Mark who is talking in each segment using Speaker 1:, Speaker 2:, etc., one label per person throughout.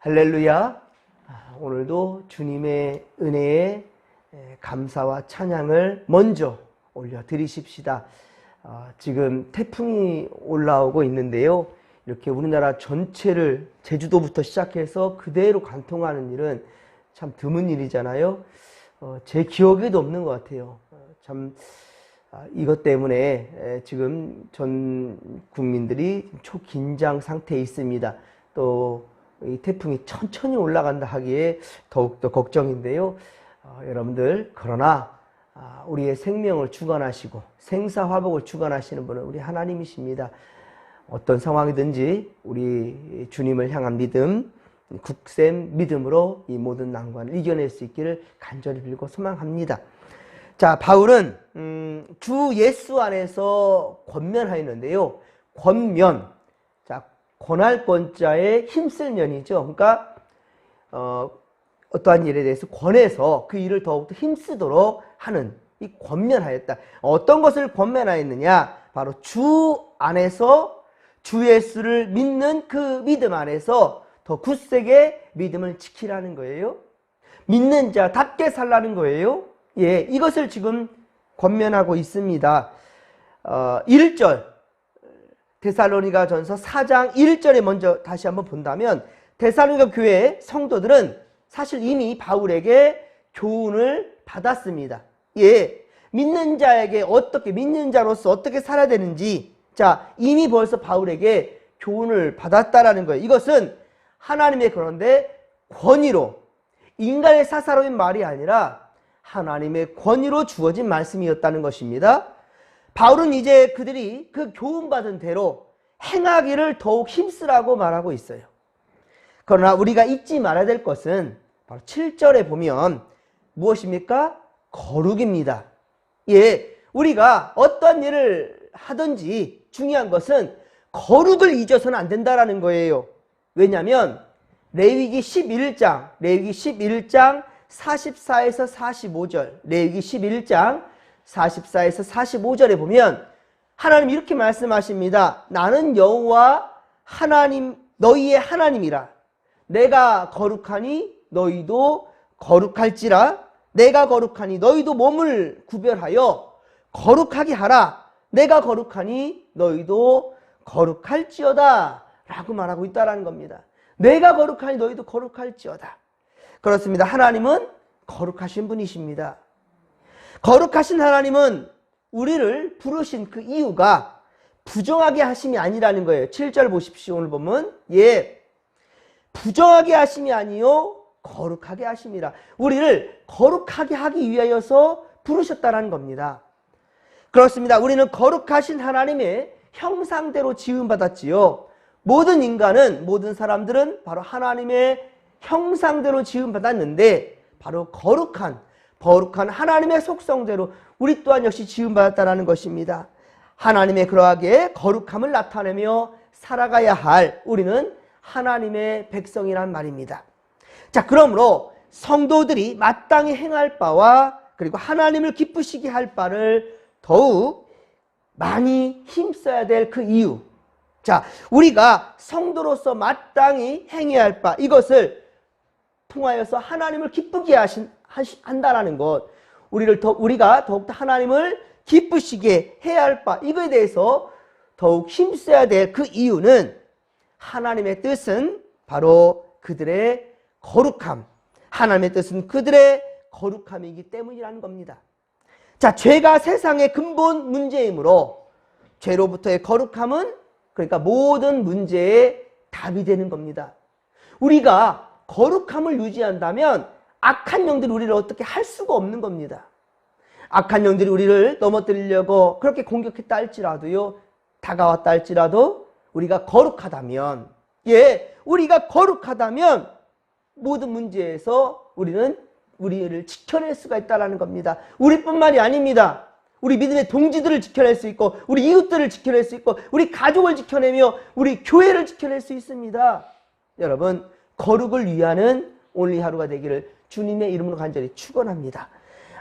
Speaker 1: 할렐루야. 오늘도 주님의 은혜에 감사와 찬양을 먼저 올려드리십시다. 지금 태풍이 올라오고 있는데요. 이렇게 우리나라 전체를 제주도부터 시작해서 그대로 관통하는 일은 참 드문 일이잖아요. 제 기억에도 없는 것 같아요. 참 이것 때문에 지금 전 국민들이 초긴장 상태에 있습니다. 또 이 태풍이 천천히 올라간다 하기에 더욱더 걱정인데요. 여러분들, 그러나 우리의 생명을 주관하시고 생사화복을 주관하시는 분은 우리 하나님이십니다. 어떤 상황이든지 우리 주님을 향한 믿음, 굳센 믿음으로 이 모든 난관을 이겨낼 수 있기를 간절히 빌고 소망합니다. 자, 바울은 주 예수 안에서 권면하였는데요. 권면, 자, 권할 권자에 힘쓸 면이죠. 그러니까 어떠한 일에 대해서 권해서 그 일을 더욱더 힘쓰도록 하는, 이 권면하였다. 어떤 것을 권면하였느냐? 바로 주 안에서 주 예수를 믿는 그 믿음 안에서 더 굳세게 믿음을 지키라는 거예요. 믿는 자답게 살라는 거예요. 예, 이것을 지금 권면하고 있습니다. 1절, 데살로니가 전서 4장 1절에 먼저 다시 한번 본다면, 데살로니가 교회 성도들은 사실 이미 바울에게 교훈을 받았습니다. 예, 믿는 자에게 믿는 자로서 어떻게 살아야 되는지, 자, 이미 벌써 바울에게 교훈을 받았다라는 거예요. 이것은 하나님의, 그런데 권위로, 인간의 사사로운 말이 아니라 하나님의 권위로 주어진 말씀이었다는 것입니다. 바울은 이제 그들이 그 교훈받은 대로 행하기를 더욱 힘쓰라고 말하고 있어요. 그러나 우리가 잊지 말아야 될 것은 바로 7절에 보면 무엇입니까? 거룩입니다. 예, 우리가 어떤 일을 하든지 중요한 것은 거룩을 잊어서는 안 된다라는 거예요. 왜냐하면 레위기 11장 44에서 45절, 레위기 11장 44에서 45절에 보면 하나님 이렇게 말씀하십니다. 나는 여호와 하나님, 너희의 하나님이라. 내가 거룩하니 너희도 거룩할지라. 내가 거룩하니 너희도 몸을 구별하여 거룩하게 하라. 내가 거룩하니 너희도 거룩할지어다 라고 말하고 있다는 겁니다. 내가 거룩하니 너희도 거룩할지어다. 그렇습니다. 하나님은 거룩하신 분이십니다. 거룩하신 하나님은 우리를 부르신 그 이유가 부정하게 하심이 아니라는 거예요. 7절 보십시오. 오늘 보면, 예, 부정하게 하심이 아니요 거룩하게 하심이라. 우리를 거룩하게 하기 위하여서 부르셨다는 겁니다. 그렇습니다. 우리는 거룩하신 하나님의 형상대로 지음받았지요. 모든 인간은, 모든 사람들은 바로 하나님의 형상대로 지음받았는데, 바로 거룩한 하나님의 속성대로 우리 또한 역시 지음받았다는 것입니다. 하나님의 그러하게 거룩함을 나타내며 살아가야 할 우리는 하나님의 백성이란 말입니다. 자, 그러므로 성도들이 마땅히 행할 바와 그리고 하나님을 기쁘시게 할 바를 더욱 많이 힘써야 될 그 이유, 자, 우리가 성도로서 마땅히 행해야 할 바, 이것을 통하여서 하나님을 기쁘게 한다라는 것, 우리가 더욱더 하나님을 기쁘시게 해야 할 바, 이거에 대해서 더욱 힘써야 될 그 이유는 하나님의 뜻은 바로 그들의 거룩함, 하나님의 뜻은 그들의 거룩함이기 때문이라는 겁니다. 자, 죄가 세상의 근본 문제이므로 죄로부터의 거룩함은, 그러니까 모든 문제의 답이 되는 겁니다. 우리가 거룩함을 유지한다면 악한 영들이 우리를 어떻게 할 수가 없는 겁니다. 악한 영들이 우리를 넘어뜨리려고 그렇게 공격했다 할지라도요, 다가왔다 할지라도 우리가 거룩하다면, 예, 우리가 거룩하다면 모든 문제에서 우리를 지켜낼 수가 있다는 겁니다. 우리뿐만이 아닙니다. 우리 믿음의 동지들을 지켜낼 수 있고, 우리 이웃들을 지켜낼 수 있고, 우리 가족을 지켜내며 우리 교회를 지켜낼 수 있습니다. 여러분, 거룩을 위하는 오늘 하루가 되기를 주님의 이름으로 간절히 축원합니다.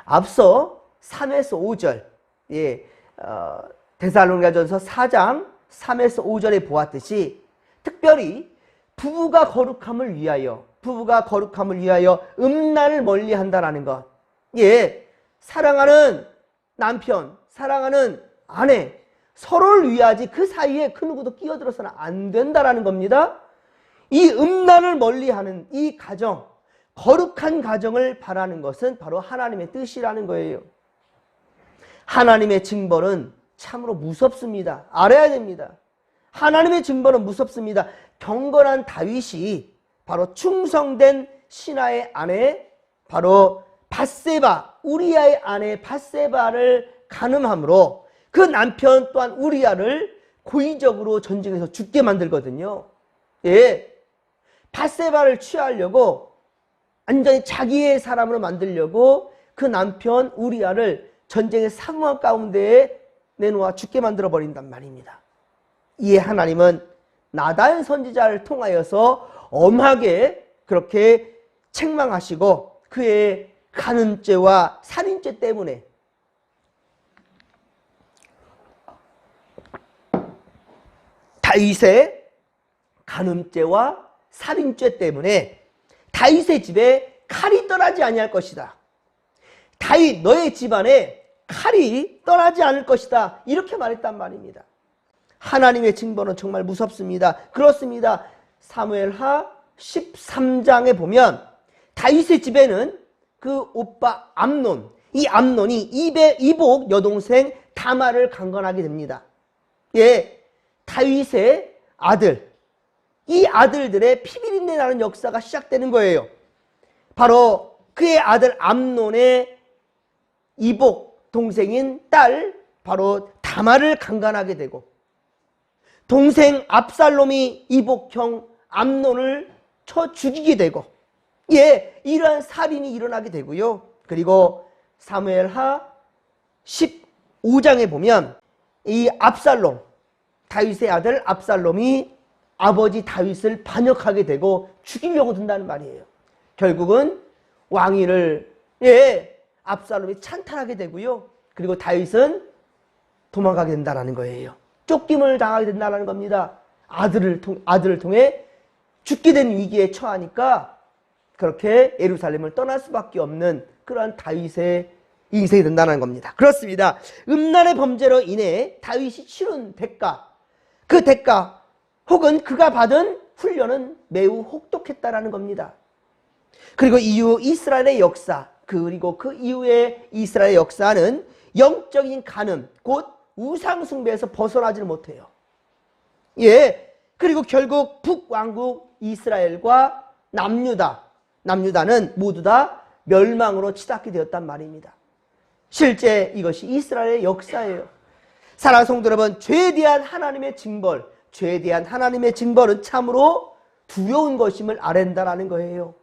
Speaker 1: 앞서 3에서 5절, 예, 데살로니가전서 4장 3에서 5절에 보았듯이 특별히 부부가 거룩함을 위하여 음란을 멀리 한다라는 것. 예, 사랑하는 남편, 사랑하는 아내, 서로를 위하지 그 사이에 그 누구도 끼어들어서는 안 된다라는 겁니다. 이 음란을 멀리하는 이 가정, 거룩한 가정을 바라는 것은 바로 하나님의 뜻이라는 거예요. 하나님의 징벌은 참으로 무섭습니다. 알아야 됩니다. 하나님의 징벌은 무섭습니다. 경건한 다윗이 바로 충성된 신하의 아내, 바로 밧세바, 우리아의 아내 밧세바를 간음함으로 그 남편 또한 우리아를 고의적으로 전쟁에서 죽게 만들거든요. 예, 밧세바를 취하려고 완전히 자기의 사람으로 만들려고 그 남편 우리아를 전쟁의 상황 가운데에 내놓아 죽게 만들어 버린단 말입니다. 이에 하나님은 나단 선지자를 통하여서 엄하게 그렇게 책망하시고 그의 간음죄와 살인죄 때문에 다윗의 간음죄와 살인죄 때문에 다윗의 집에 칼이 떠나지 아니할 것이다. 다윗 너의 집안에 칼이 떠나지 않을 것이다. 이렇게 말했단 말입니다. 하나님의 징벌은 정말 무섭습니다. 그렇습니다. 사무엘하 13장에 보면 다윗의 집에는 그 오빠 암논, 이 암논이 이복 여동생 다말을 강간하게 됩니다. 예, 다윗의 아들, 이 아들들의 피비린내 나는 역사가 시작되는 거예요. 바로 그의 아들 암논의 이복 동생인 딸 바로 다말을 강간하게 되고, 동생 압살롬이 이복형 암논을 쳐 죽이게 되고, 예, 이러한 살인이 일어나게 되고요. 그리고 사무엘하 15장에 보면 이 압살롬, 다윗의 아들 압살롬이 아버지 다윗을 반역하게 되고 죽이려고 든다는 말이에요. 결국은 왕위를, 예, 압살롬이 찬탈하게 되고요. 그리고 다윗은 도망가게 된다는 거예요. 쫓김을 당하게 된다는 겁니다. 아들을 통해 죽게 된 위기에 처하니까 그렇게 예루살렘을 떠날 수밖에 없는 그러한 다윗의 인생이 된다는 겁니다. 그렇습니다. 음란의 범죄로 인해 다윗이 치른 대가, 그 대가 혹은 그가 받은 훈련은 매우 혹독했다라는 겁니다. 그리고 이후 이스라엘의 역사, 그리고 그 이후의 이스라엘의 역사는 영적인 간음, 곧 우상숭배에서 벗어나지를 못해요. 예, 그리고 결국 북왕국 이스라엘과 남유다는 모두 다 멸망으로 치닫게 되었단 말입니다. 실제 이것이 이스라엘의 역사예요. 사랑하는 성도 여러분, 죄에 대한 하나님의 징벌은 참으로 두려운 것임을 알아야 한다는 거예요.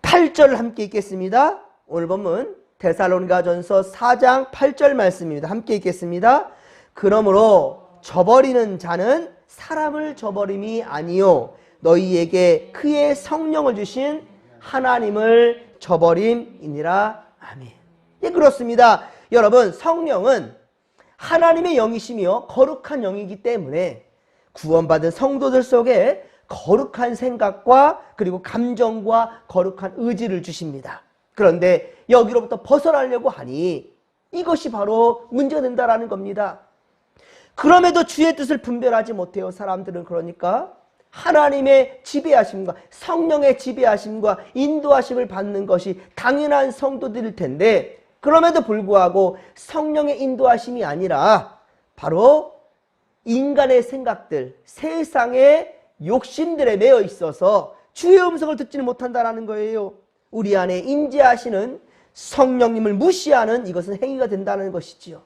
Speaker 1: 8절 함께 읽겠습니다. 오늘 본문 데살로니가전서 4장 8절 말씀입니다. 함께 읽겠습니다. 그러므로 저버리는 자는 사람을 저버림이 아니요 너희에게 그의 성령을 주신 하나님을 저버림이니라. 아멘. 예, 그렇습니다. 여러분, 성령은 하나님의 영이시며 거룩한 영이기 때문에 구원받은 성도들 속에 거룩한 생각과 그리고 감정과 거룩한 의지를 주십니다. 그런데 여기로부터 벗어나려고 하니 이것이 바로 문제가 된다라는 겁니다. 그럼에도 주의 뜻을 분별하지 못해요. 사람들은 그러니까 하나님의 지배하심과 성령의 지배하심과 인도하심을 받는 것이 당연한 성도들일 텐데, 그럼에도 불구하고 성령의 인도하심이 아니라 바로 인간의 생각들, 세상의 욕심들에 매여 있어서 주의 음성을 듣지는 못한다는 거예요. 우리 안에 임재하시는 성령님을 무시하는 이것은 행위가 된다는 것이지요.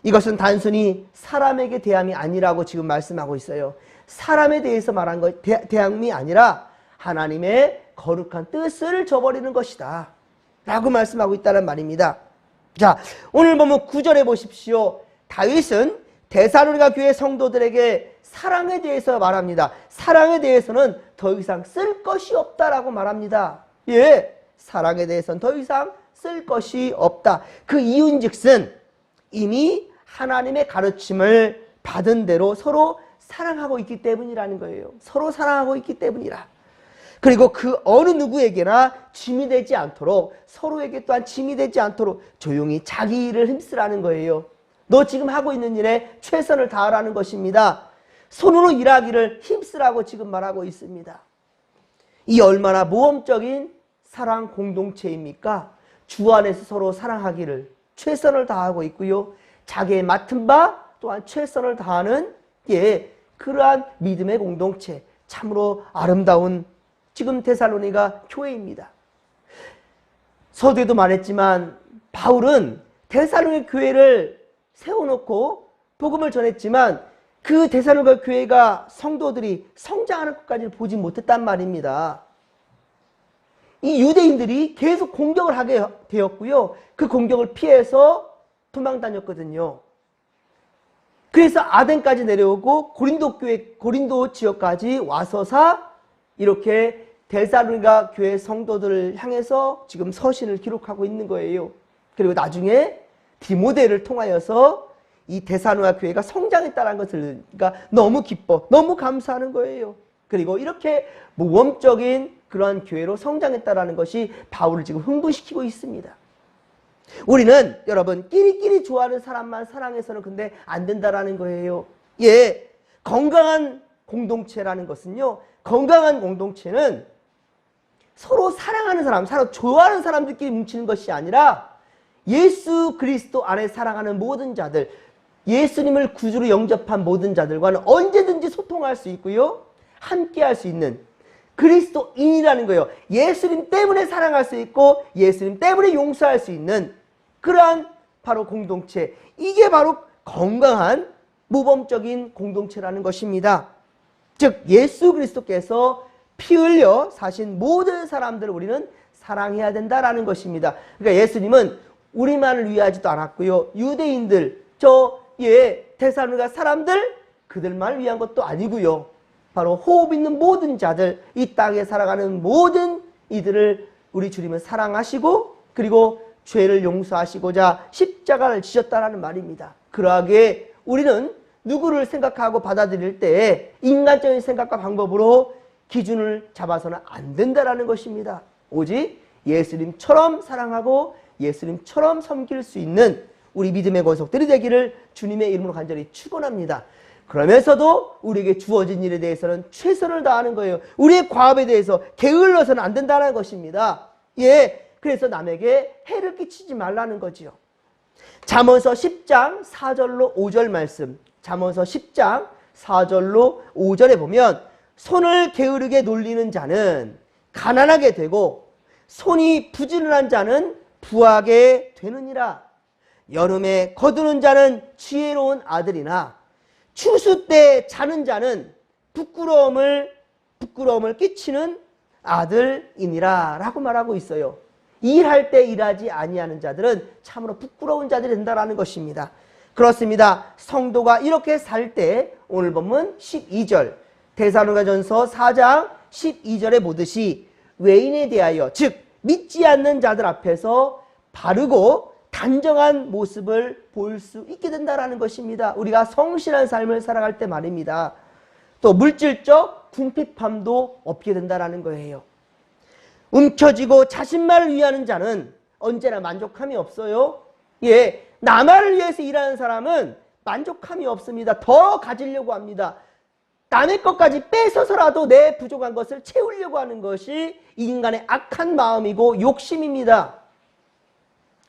Speaker 1: 이것은 단순히 사람에게 대함이 아니라고 지금 말씀하고 있어요. 사람에 대해서 말한 것, 대함이 아니라 하나님의 거룩한 뜻을 저버리는 것이다 라고 말씀하고 있다는 말입니다. 자, 오늘 보면 9절에 보십시오. 다윗은 데살로니가 교회 성도들에게 사랑에 대해서 말합니다. 사랑에 대해서는 더 이상 쓸 것이 없다라고 말합니다. 예, 사랑에 대해서는 더 이상 쓸 것이 없다. 그 이유인즉슨 이미 하나님의 가르침을 받은 대로 서로 사랑하고 있기 때문이라는 거예요. 서로 사랑하고 있기 때문이라. 그리고 그 어느 누구에게나 짐이 되지 않도록, 서로에게 또한 짐이 되지 않도록 조용히 자기 일을 힘쓰라는 거예요. 너 지금 하고 있는 일에 최선을 다하라는 것입니다. 손으로 일하기를 힘쓰라고 지금 말하고 있습니다. 이 얼마나 모험적인 사랑 공동체입니까? 주 안에서 서로 사랑하기를 최선을 다하고 있고요. 자기의 맡은 바 또한 최선을 다하는 그러한 믿음의 공동체, 참으로 아름다운 지금 데살로니가 교회입니다. 서두에도 말했지만 바울은 데살로니 교회를 세워놓고 복음을 전했지만 그 데살로니가 교회가 성도들이 성장하는 것까지는 보지 못했단 말입니다. 이 유대인들이 계속 공격을 하게 되었고요. 그 공격을 피해서 도망 다녔거든요. 그래서 아덴까지 내려오고 고린도 지역까지 와서사 이렇게 데살로니가 교회 성도들을 향해서 지금 서신을 기록하고 있는 거예요. 그리고 나중에 디모데를 통하여서 이 데살로니가 교회가 성장했다는 것을 그러니까 너무 기뻐, 너무 감사하는 거예요. 그리고 이렇게 모범적인 그러한 교회로 성장했다는 것이 바울을 지금 흥분시키고 있습니다. 우리는 여러분 끼리끼리 좋아하는 사람만 사랑해서는 근데 안 된다라는 거예요. 건강한 공동체라는 것은요, 건강한 공동체는 서로 사랑하는 사람, 서로 좋아하는 사람들끼리 뭉치는 것이 아니라 예수 그리스도 안에 사랑하는 모든 자들, 예수님을 구주로 영접한 모든 자들과는 언제든지 소통할 수 있고요, 함께 할 수 있는 그리스도인이라는 거예요. 예수님 때문에 사랑할 수 있고 예수님 때문에 용서할 수 있는 그러한 바로 공동체, 이게 바로 건강한 모범적인 공동체라는 것입니다. 즉 예수 그리스도께서 피 흘려 사신 모든 사람들을 우리는 사랑해야 된다라는 것입니다. 그러니까 예수님은 우리만을 위하지도 않았고요, 유대인들, 데살로니가 사람들, 그들만을 위한 것도 아니고요, 바로 호흡 있는 모든 자들, 이 땅에 살아가는 모든 이들을 우리 주님은 사랑하시고 그리고 죄를 용서하시고자 십자가를 지셨다라는 말입니다. 그러하기에 우리는 누구를 생각하고 받아들일 때 인간적인 생각과 방법으로 기준을 잡아서는 안 된다라는 것입니다. 오직 예수님처럼 사랑하고 예수님처럼 섬길 수 있는 우리 믿음의 권속들이 되기를 주님의 이름으로 간절히 축원합니다. 그러면서도 우리에게 주어진 일에 대해서는 최선을 다하는 거예요. 우리의 과업에 대해서 게을러서는 안 된다는 것입니다. 그래서 남에게 해를 끼치지 말라는 거지요. 잠언서 10장 4절로 5절 말씀, 잠언서 10장 4절로 5절에 보면 손을 게으르게 놀리는 자는 가난하게 되고 손이 부지런한 자는 부하게 되느니라. 여름에 거두는 자는 지혜로운 아들이나 추수 때 자는 자는 부끄러움을 끼치는 아들이니라 라고 말하고 있어요. 일할 때 일하지 아니하는 자들은 참으로 부끄러운 자들이 된다라는 것입니다. 그렇습니다. 성도가 이렇게 살 때 오늘 본문 12절 데살로니가전서 4장 12절에 보듯이 외인에 대하여, 즉 믿지 않는 자들 앞에서 바르고 단정한 모습을 볼 수 있게 된다는 것입니다. 우리가 성실한 삶을 살아갈 때 말입니다. 또 물질적 궁핍함도 없게 된다는 거예요. 움켜쥐고 자신만을 위하는 자는 언제나 만족함이 없어요. 나만을 위해서 일하는 사람은 만족함이 없습니다. 더 가지려고 합니다. 남의 것까지 뺏어서라도 내 부족한 것을 채우려고 하는 것이 인간의 악한 마음이고 욕심입니다.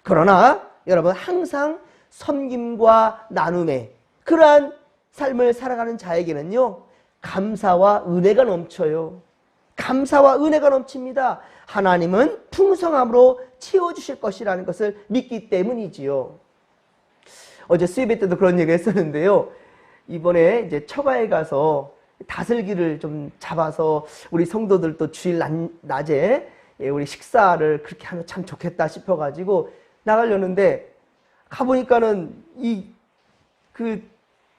Speaker 1: 그러나 여러분 항상 섬김과 나눔의 그러한 삶을 살아가는 자에게는요, 감사와 은혜가 넘쳐요. 감사와 은혜가 넘칩니다. 하나님은 풍성함으로 채워주실 것이라는 것을 믿기 때문이지요. 어제 수요일 때도 그런 얘기 했었는데요. 이번에 이제 처가에 가서 다슬기를 좀 잡아서 우리 성도들도 주일 낮에 우리 식사를 그렇게 하면 참 좋겠다 싶어가지고 나가려는데 가보니까는 그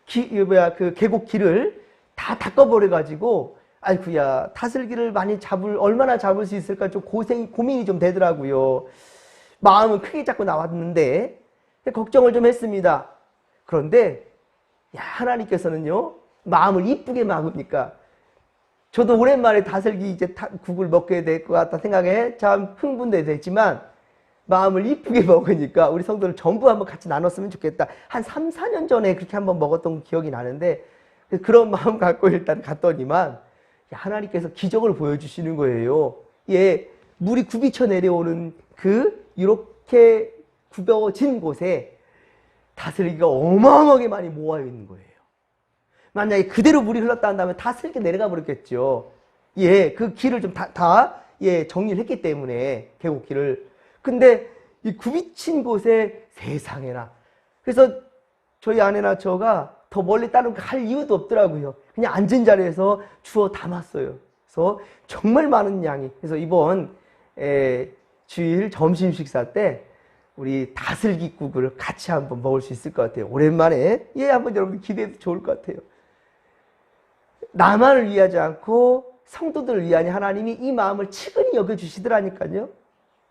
Speaker 1: 계곡 길을 다 닦아버려가지고 아이쿠야, 다슬기를 얼마나 잡을 수 있을까 좀 고민이 좀 되더라고요. 마음은 크게 잡고 나왔는데 걱정을 좀 했습니다. 그런데 하나님께서는요, 마음을 이쁘게 막으니까 저도 오랜만에 다슬기 이제 국을 먹게 될 것 같다 생각에 참 흥분도 됐지만 마음을 이쁘게 먹으니까 우리 성도들 전부 한번 같이 나눴으면 좋겠다. 한 3, 4년 전에 그렇게 한번 먹었던 기억이 나는데 그런 마음 갖고 일단 갔더니만 하나님께서 기적을 보여주시는 거예요. 예, 물이 굽이쳐 내려오는 이렇게 굽어진 곳에 다슬기가 어마어마하게 많이 모여 있는 거예요. 만약에 그대로 물이 흘렀다 한다면 다 슬게 내려가 버렸겠죠. 예, 그 길을 좀 정리를 했기 때문에, 계곡길을. 근데 이 굽이친 곳에 세상에나. 그래서 저희 아내나 저가 더 멀리 다른 거 할 이유도 없더라고요. 그냥 앉은 자리에서 주워 담았어요. 그래서 정말 많은 양이. 그래서 이번 주일 점심 식사 때 우리 다슬기국을 같이 한번 먹을 수 있을 것 같아요. 오랜만에. 예, 한번 여러분 기대해도 좋을 것 같아요. 나만을 위하지 않고 성도들을 위하니 하나님이 이 마음을 측은히 여겨주시더라니까요.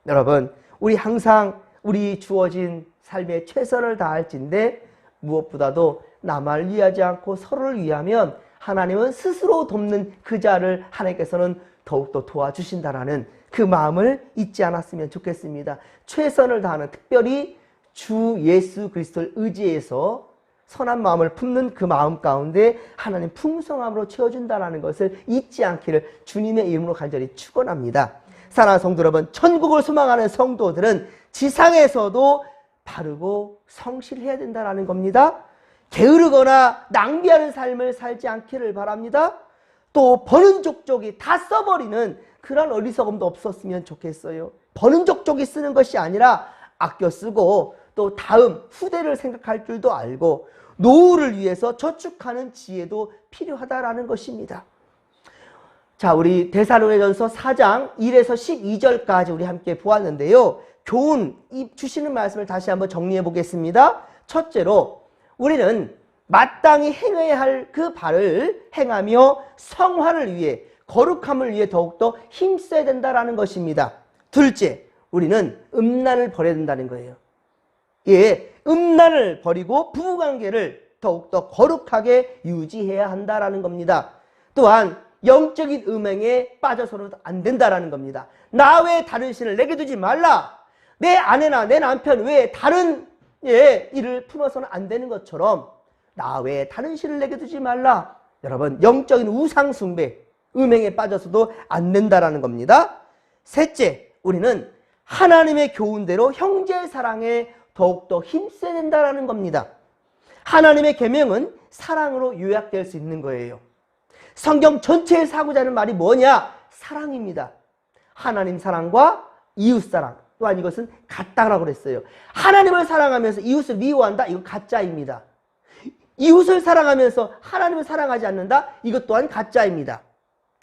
Speaker 1: 여러분, 우리 항상 우리 주어진 삶에 최선을 다할진데 무엇보다도 나만을 위하지 않고 서로를 위하면 하나님은 스스로 돕는 그 자를 하나님께서는 더욱더 도와주신다라는 그 마음을 잊지 않았으면 좋겠습니다. 최선을 다하는, 특별히 주 예수 그리스도를 의지해서 선한 마음을 품는 그 마음 가운데 하나님 풍성함으로 채워준다는 것을 잊지 않기를 주님의 이름으로 간절히 축원합니다. 사랑하는 성도 여러분, 천국을 소망하는 성도들은 지상에서도 바르고 성실해야 된다는 겁니다. 게으르거나 낭비하는 삶을 살지 않기를 바랍니다. 또 버는 족족이 다 써버리는 그런 어리석음도 없었으면 좋겠어요. 버는 족족이 쓰는 것이 아니라 아껴 쓰고 또 다음 후대를 생각할 줄도 알고 노후를 위해서 저축하는 지혜도 필요하다라는 것입니다. 자, 우리 데살로니가전서 4장 1에서 12절까지 우리 함께 보았는데요. 교훈 주시는 말씀을 다시 한번 정리해 보겠습니다. 첫째로 우리는 마땅히 행해야 할 그 바를 행하며 성화를 위해, 거룩함을 위해 더욱더 힘써야 된다라는 것입니다. 둘째, 우리는 음란을 버려야 된다는 거예요. 예, 음란을 버리고 부부관계를 더욱더 거룩하게 유지해야 한다라는 겁니다. 또한 영적인 음행에 빠져서는 안 된다라는 겁니다. 나 외에 다른 신을 내게 두지 말라. 내 아내나 내 남편 외에 다른 일을 품어서는 안 되는 것처럼 나 외에 다른 신을 내게 두지 말라. 여러분, 영적인 우상 숭배, 음행에 빠져서도 안 된다라는 겁니다. 셋째, 우리는 하나님의 교훈대로 형제 사랑에 더욱더 힘써야 된다라는 겁니다. 하나님의 계명은 사랑으로 요약될 수 있는 거예요. 성경 전체에서 하고자 하는 말이 뭐냐? 사랑입니다. 하나님 사랑과 이웃 사랑, 또한 이것은 같다라고 그랬어요. 하나님을 사랑하면서 이웃을 미워한다? 이건 가짜입니다. 이웃을 사랑하면서 하나님을 사랑하지 않는다? 이것 또한 가짜입니다.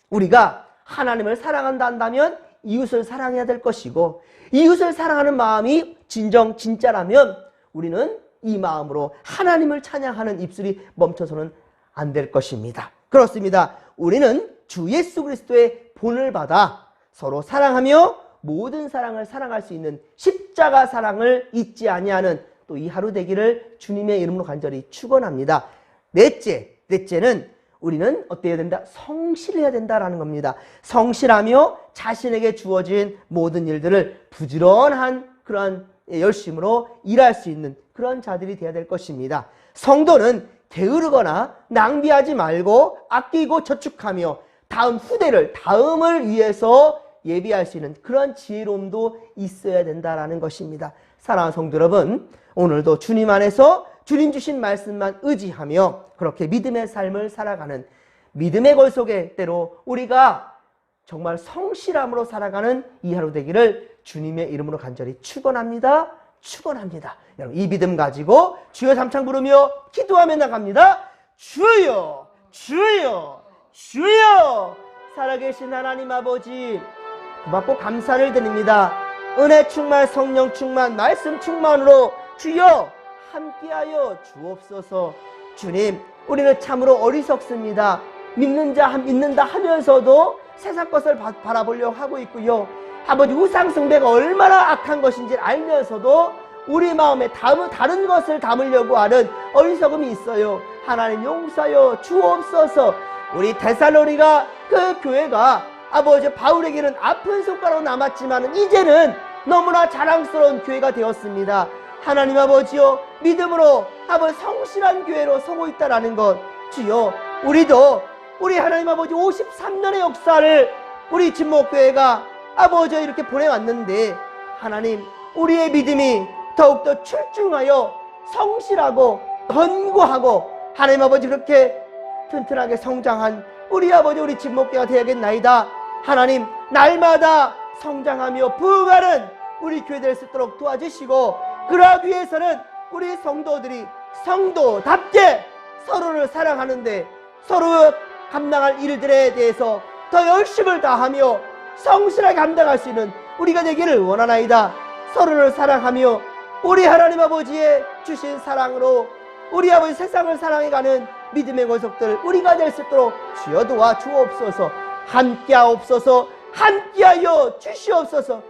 Speaker 1: 우리가 하나님을 사랑한다 한다면 이웃을 사랑해야 될 것이고, 이웃을 사랑하는 마음이 진짜라면 우리는 이 마음으로 하나님을 찬양하는 입술이 멈춰서는 안 될 것입니다. 그렇습니다. 우리는 주 예수 그리스도의 본을 받아 서로 사랑하며 모든 사랑을 사랑할 수 있는 십자가 사랑을 잊지 아니하는 또 이 하루 되기를 주님의 이름으로 간절히 축원합니다. 넷째는 우리는 어때야 된다? 성실해야 된다라는 겁니다. 성실하며 자신에게 주어진 모든 일들을 부지런한 그런 열심으로 일할 수 있는 그런 자들이 되어야 될 것입니다. 성도는 게으르거나 낭비하지 말고 아끼고 저축하며 다음 후대를, 다음을 위해서 예비할 수 있는 그런 지혜로움도 있어야 된다라는 것입니다. 사랑하는 성도 여러분, 오늘도 주님 안에서 주님 주신 말씀만 의지하며 그렇게 믿음의 삶을 살아가는, 믿음의 골 속에 때로 우리가 정말 성실함으로 살아가는 이 하루 되기를 주님의 이름으로 간절히 축원합니다. 여러분, 이 믿음 가지고 주여 삼창 부르며 기도하며 나갑니다. 주여, 주여, 주여. 살아계신 하나님 아버지, 고맙고 감사를 드립니다. 은혜 충만, 성령 충만, 말씀 충만으로 주여 함께하여 주옵소서. 주님, 우리는 참으로 어리석습니다. 믿는다 하면서도 세상 것을 바라보려고 하고 있고요. 아버지, 우상숭배가 얼마나 악한 것인지 알면서도 우리 마음에 다른 것을 담으려고 하는 어리석음이 있어요. 하나님 용서하여 주옵소서. 우리 데살로니가 그 교회가 아버지 바울에게는 아픈 손가락으로 남았지만 이제는 너무나 자랑스러운 교회가 되었습니다. 하나님 아버지요, 믿음으로 아버지 성실한 교회로 서고 있다라는 것, 주여 우리도 우리 하나님 아버지 53년의 역사를 우리 진목교회가 아버지 이렇게 보내왔는데 하나님 우리의 믿음이 더욱더 출중하여 성실하고 견고하고 하나님 아버지 그렇게 튼튼하게 성장한 우리 아버지 우리 진목교회가 되어야겠나이다. 하나님 날마다 성장하며 부흥하는 우리 교회 될 수 있도록 도와주시고, 그러기 위해서는 우리 성도들이 성도답게 서로를 사랑하는데 서로 감당할 일들에 대해서 더 열심을 다하며 성실하게 감당할 수 있는 우리가 되기를 원하나이다. 서로를 사랑하며 우리 하나님 아버지의 주신 사랑으로 우리 아버지 세상을 사랑해가는 믿음의 권속들 우리가 될 수 있도록 주여 도와 주옵소서. 함께하옵소서. 함께하여 주시옵소서.